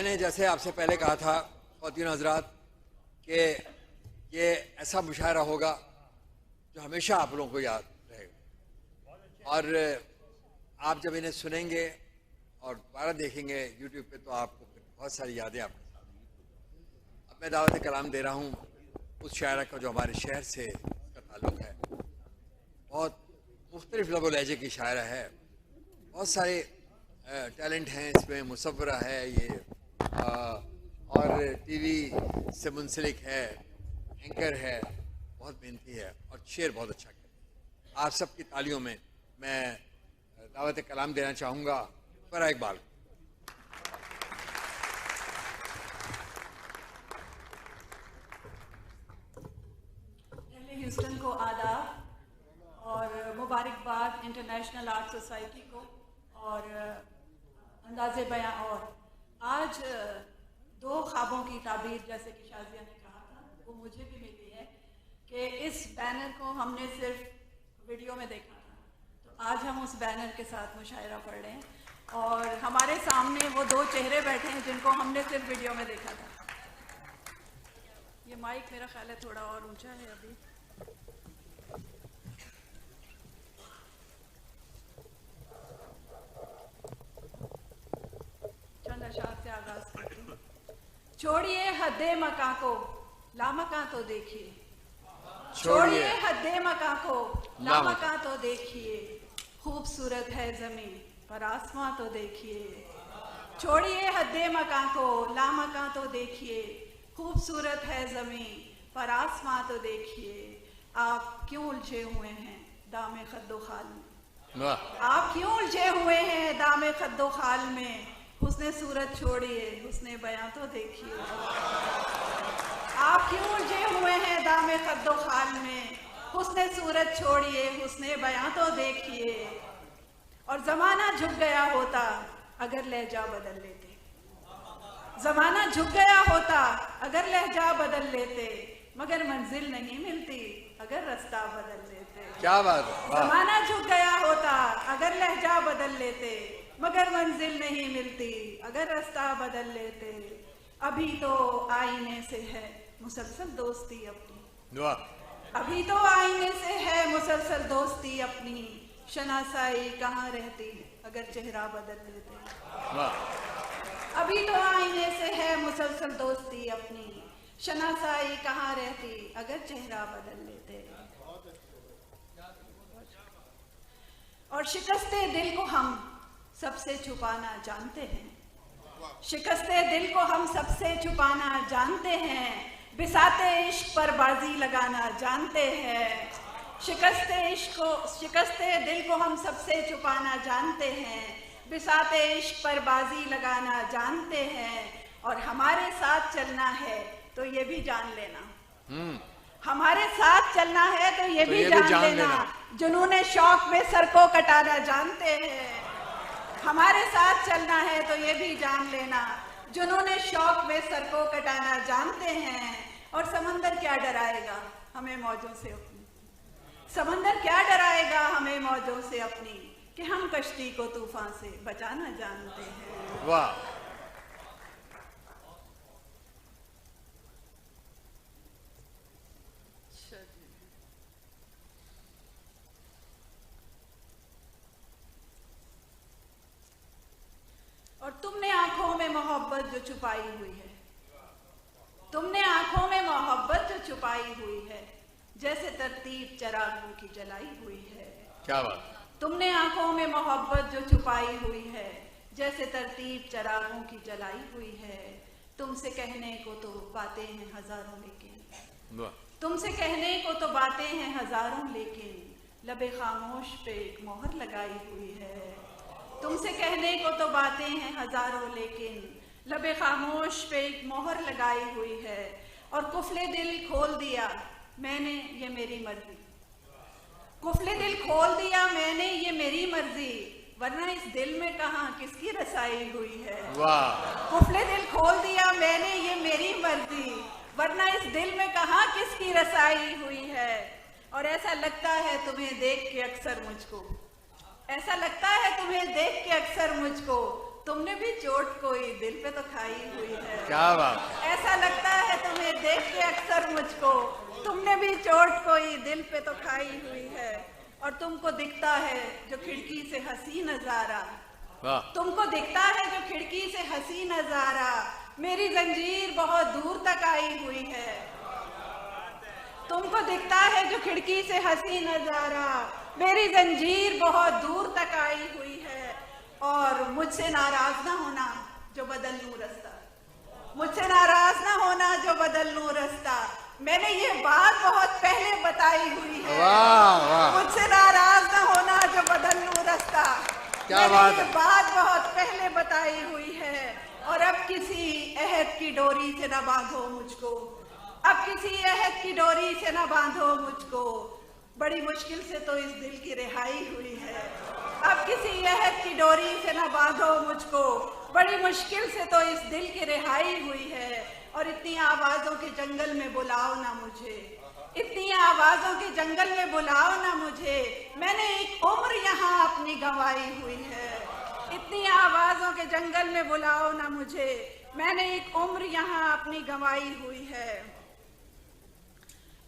मैंने जैसे आपसे पहले कहा था ख़वातीन हज़रात कि ये ऐसा मुशायरा होगा जो हमेशा आप लोगों को याद रहेगा, और आप जब इन्हें सुनेंगे और दोबारा देखेंगे यूट्यूब पे तो आपको बहुत सारी यादें आपके साथ होंगी। अब मैं दावत कलाम दे रहा हूँ उस शायरा का जो हमारे शहर से उसका ताल्लुक़ है। बहुत मुख्तलिफ लब व लहजे की शायरा है, बहुत सारे टैलेंट हैं इसमें, मुसव्वरा है ये, और टीवी से मुंसलिक है, एंकर है, बहुत मेहनती है और शेर बहुत अच्छा करता है। आप सबकी तालियों में मैं दावत कलाम देना चाहूँगा फराह इकबाल। ह्यूस्टन को आदाब और मुबारकबाद इंटरनेशनल आर्ट सोसाइटी को और अंदाज़े बयां। और आज दो ख्वाबों की ताबीर, जैसे कि शाजिया ने कहा था, वो मुझे भी मिली है कि इस बैनर को हमने सिर्फ वीडियो में देखा था, तो आज हम उस बैनर के साथ मुशायरा पढ़ रहे हैं और हमारे सामने वो दो चेहरे बैठे हैं जिनको हमने सिर्फ वीडियो में देखा था। ये माइक मेरा ख्याल है थोड़ा और ऊंचा है अभी। चंद अशार से आगाज करती हूँ। छोड़िए हद्दे मकां को, लामकां तो देखिए। छोड़िए हद्दे मकां को, लामकां तो देखिए। खूबसूरत है जमीन पर आसमां तो देखिए। छोड़िए हद्दे मकां को, लामकां तो देखिए। खूबसूरत है जमीन पर आसमां तो देखिए। आप क्यों उलझे हुए हैं दामे खद्दो खाल में? आप क्यों उलझे हुए हैं दामे खद्दो खाल में? हुस्ने सूरत छोड़िए, हुस्ने बयां तो देखिए। आप क्यों उलझे हुए हैं दामे खद्दो खाल में? हुस्ने सूरत छोड़िए, हुस्ने बयां तो देखिए। और जमाना झुक गया होता अगर लहजा बदल लेते। जमाना झुक गया होता अगर लहजा बदल लेते, मगर मंजिल नहीं मिलती अगर रास्ता बदल लेते। क्या बात है। जमाना झुक गया होता अगर लहजा बदल लेते, मगर मंजिल नहीं मिलती अगर रास्ता बदल लेते। अभी तो आईने से है मुसलसल दोस्ती अपनी। अभी तो आईने से है मुसलसल दोस्ती अपनी। शनासाई कहाँ रहती अगर चेहरा बदल लेते। अभी तो आईने से है मुसलसल दोस्ती अपनी। शनासाई कहाँ रहती अगर चेहरा बदल लेते। और शिकस्ते दिल को हम सबसे छुपाना जानते हैं। शिकस्ते दिल को हम सबसे छुपाना जानते हैं। बिसाते इश्क पर बाजी लगाना जानते हैं। शिकस्ते दिल को हम सबसे छुपाना जानते हैं। बिसाते इश्क पर बाजी लगाना जानते हैं। और हमारे साथ चलना है तो ये भी जान लेना। हमारे साथ चलना है तो ये भी जान लेना। जुनून शौक में सर को कटाना जानते हैं। हमारे साथ चलना है तो ये भी जान लेना। जुनून शौक में सर को कटाना जानते हैं। और समंदर क्या डराएगा हमें मौजों से अपनी। समंदर क्या डराएगा हमें मौजों से अपनी, कि हम कश्ती को तूफान से बचाना जानते हैं। वाह। और तुमने आंखों में मोहब्बत जो छुपाई हुई है, तुमने आंखों में मोहब्बत जो छुपाई हुई है, जैसे तरतीब चरागों की जलाई हुई है। क्या बात। तुमने आंखों में मोहब्बत जो छुपाई हुई है, जैसे तरतीब चरागों की जलाई हुई है। तुमसे कहने को तो बातें हैं हजारों लेकिन, तुमसे कहने को तो बातें हैं हजारों लेकिन, लबे खामोश पे एक मोहर लगाई हुई है। तुमसे कहने को तो बातें हैं हजारों लेकिन, लबे खामोश पे एक मोहर लगाई हुई है। और कुफले दिल खोल दिया मैंने ये मेरी मर्जी। कुफले दिल खोल दिया मैंने ये मेरी मर्जी, वरना इस दिल में कहाँ किसकी रसाई हुई है। वाह। कुफले दिल खोल दिया मैंने ये मेरी मर्जी, वरना इस दिल में कहाँ किसकी रसाई हुई है। और ऐसा लगता है तुम्हें देख के अक्सर मुझको, ऐसा लगता है तुम्हें देख के अक्सर मुझको, तुमने भी चोट कोई दिल पे तो खाई हुई है। क्या बात है। ऐसा लगता है तुम्हें देख के अक्सर मुझको, तुमने भी चोट कोई दिल पे तो खाई हुई है। और तुमको दिखता है जो खिड़की से हंसी नजारा, तुमको दिखता है जो खिड़की से हंसी नजारा, मेरी जंजीर बहुत दूर तक आई हुई है। तुमको दिखता है जो खिड़की से हंसी नजारा, मेरी जंजीर बहुत दूर तक आई हुई है। और मुझसे नाराज ना होना जो बदल लूं रास्ता, मुझसे नाराज ना होना जो बदल लूं रास्ता, मैंने ये बात बहुत पहले बताई हुई है। वाह वाह। मुझसे नाराज ना होना जो बदल लूं रास्ता, क्या बात है। बात बहुत पहले बताई हुई है। और अब किसी अहद की डोरी से न बांधो मुझको, अब किसी अहद की डोरी से न बांधो मुझको, बड़ी मुश्किल से तो इस दिल की रिहाई हुई है। अब किसी अहद की डोरी से न बांधो मुझको, बड़ी मुश्किल से तो इस दिल की रिहाई हुई है। और इतनी आवाजों के जंगल में बुलाओ ना मुझे, इतनी आवाजों के जंगल में बुलाओ ना मुझे, मैंने एक उम्र यहाँ अपनी गंवाई हुई है। इतनी आवाजों के जंगल में बुलाओ ना मुझे, मैंने एक उम्र यहाँ अपनी गंवाई हुई है।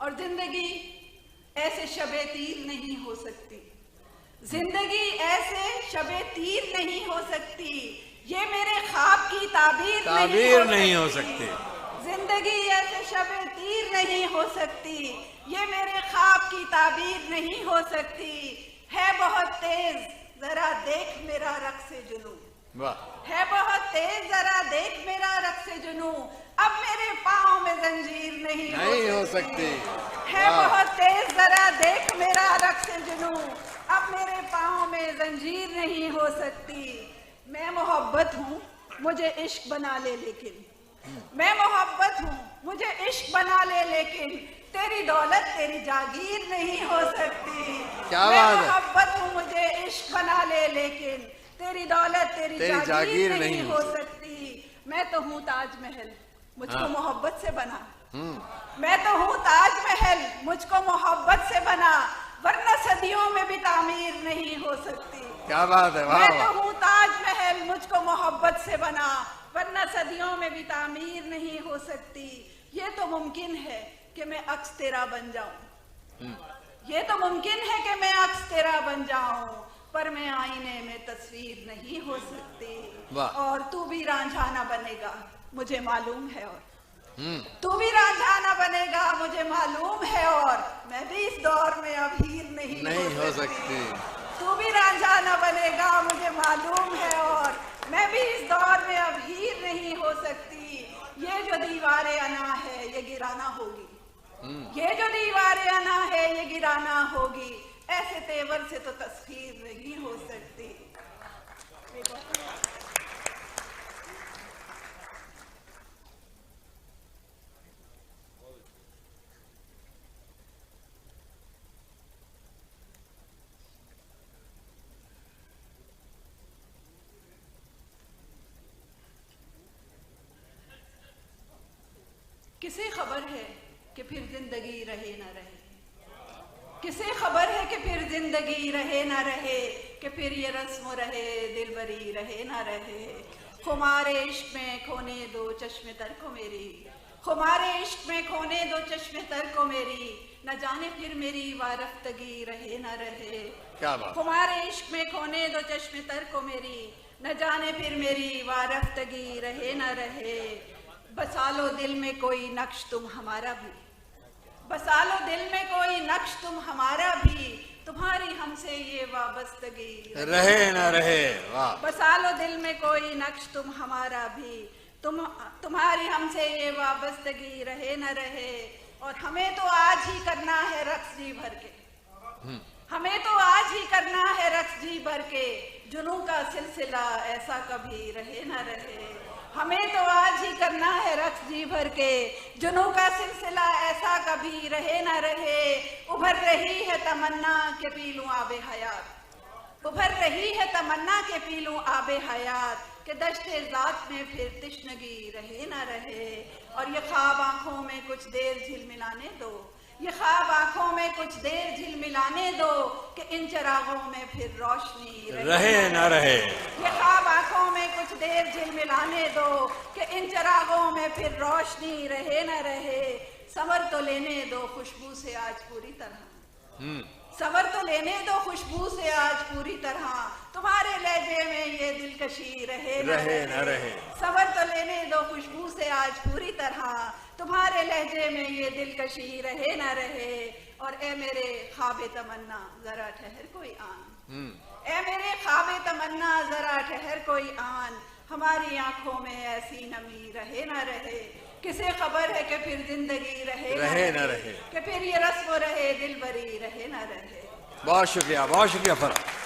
और जिंदगी ऐसे शबे तीर नहीं हो सकती, जिंदगी ऐसे शबे तीर नहीं हो सकती, ये मेरे ख्वाब की ताबीर नहीं हो सकती। जिंदगी ऐसे शबे तीर नहीं हो सकती, ये मेरे ख्वाब की ताबीर नहीं हो सकती। है बहुत तेज जरा देख मेरा रक्स जुनून, है बहुत तेज जरा देख मेरा रक्स जुनून, अब मेरे पाँव में जंजीर नहीं हो सकती। है बहुत तेज जरा देख मेरा रक्स जुनून, अब मेरे पाँव में जंजीर नहीं हो सकती। मैं मोहब्बत हूँ मुझे इश्क बना ले, लेकिन मैं मोहब्बत हूँ मुझे इश्क बना ले, लेकिन तेरी दौलत तेरी जागीर नहीं हो सकती। क्या मैं बात है। मोहब्बत हूँ मुझे इश्क बना ले, लेकिन तेरी दौलत तेरी जागीर नहीं हो सकती। मैं तो हूँ ताजमहल मुझको मोहब्बत से बना, मैं तो हूँ ताजमहल मुझको मोहब्बत से बना, वरना सदियों में भी तामीर नहीं हो सकती। क्या बात है। मैं तो हूँ ताजमहल मुझको मोहब्बत से बना, वरना सदियों में भी तामीर नहीं हो सकती। ये तो मुमकिन है कि मैं अक्स तेरा बन जाऊं, ये तो मुमकिन है कि मैं अक्स तेरा बन जाऊं, पर मैं आईने में तस्वीर नहीं हो सकती। और तू भी रांझा ना बनेगा मुझे मालूम है, और तू भी रांझा ना बनेगा मुझे मालूम है, और मैं भी इस दौर में अब हीर नहीं हो सकती। तू भी रांझा ना बनेगा मुझे मालूम है, और मैं भी इस दौर में अब हीर नहीं हो सकती। ये जो दीवारे अना है ये गिराना होगी, ये जो दीवारे अना है ये गिराना होगी, ऐसे तेवर से तो तस्वीर नहीं हो सकती। किसे खबर है कि फिर जिंदगी रहे ना रहे, किसे खबर है कि फिर जिंदगी रहे ना रहे, कि फिर ये रस्म रहे दिलबरी रहे ना रहे। खुमारे इश्क में खोने दो चश्मे तर को मेरी, खुमारे इश्क में खोने दो चश्मे तर को मेरी, न जाने फिर मेरी वारफ्तगी रहे ना रहे। क्या बात। खुमारे इश्क में खोने दो चश्मे तर को मेरी, न जाने फिर मेरी वारफ्तगी रहे ना रहे। बसा लो दिल में कोई नक्श तुम हमारा भी, बसा लो दिल में कोई नक्श तुम हमारा भी, तुम्हारी हमसे ये वाबस्तगी रहे ना रहे। वाह। बसा लो दिल में कोई नक्श तुम हमारा भी, तुम्हारी हमसे ये वाबस्तगी रहे न रहे। और हमें तो आज ही करना है रक्स जी भर के, हमें तो आज ही करना है रक्स जी भर के, जुनूं का सिलसिला ऐसा कभी रहे न रहे। हमें तो आज ही करना है रक्स जी भर के, जुनूं का सिलसिला ऐसा कभी रहे न रहे। उभर रही है तमन्ना के पी लूं आबे हयात, उभर रही है तमन्ना के पी लूं आबे हयात, कि दश्ते ज़ात में फिर तिश्नगी रहे न रहे। और ये ख्वाब आंखों में कुछ देर झिलमिलाने दो, ये ख्वाब आंखों में में कुछ देर झिलमिलाने दो कि इन चिरागों में फिर रोशनी रहे न रहे। ये ख्वाब आंखों में कुछ देर झिलमिलाने दो कि इन चिरागों में फिर रोशनी रहे न रहे। सबर तो लेने दो खुशबू से आज पूरी तरह, सबर तो लेने दो खुशबू से आज पूरी तरह। तुम्हारे लहजे में ये दिलकशी रहे न रहे। सबर तो लेने दो खुशबू से आज पूरी तरह, तुम्हारे लहजे में ये दिलकशी रहे न रहे। और ए मेरे ख्वाबे तमन्ना जरा ठहर कोई आन, ए मेरे ख्वाबे तमन्ना जरा ठहर कोई आन। हमारी आंखों में ऐसी नमी रहे न रहे। किसे खबर है कि फिर जिंदगी रहे न रहे, कि फिर ये रस्म रहे दिलबरी रहे न रहे। बहुत शुक्रिया फरहान।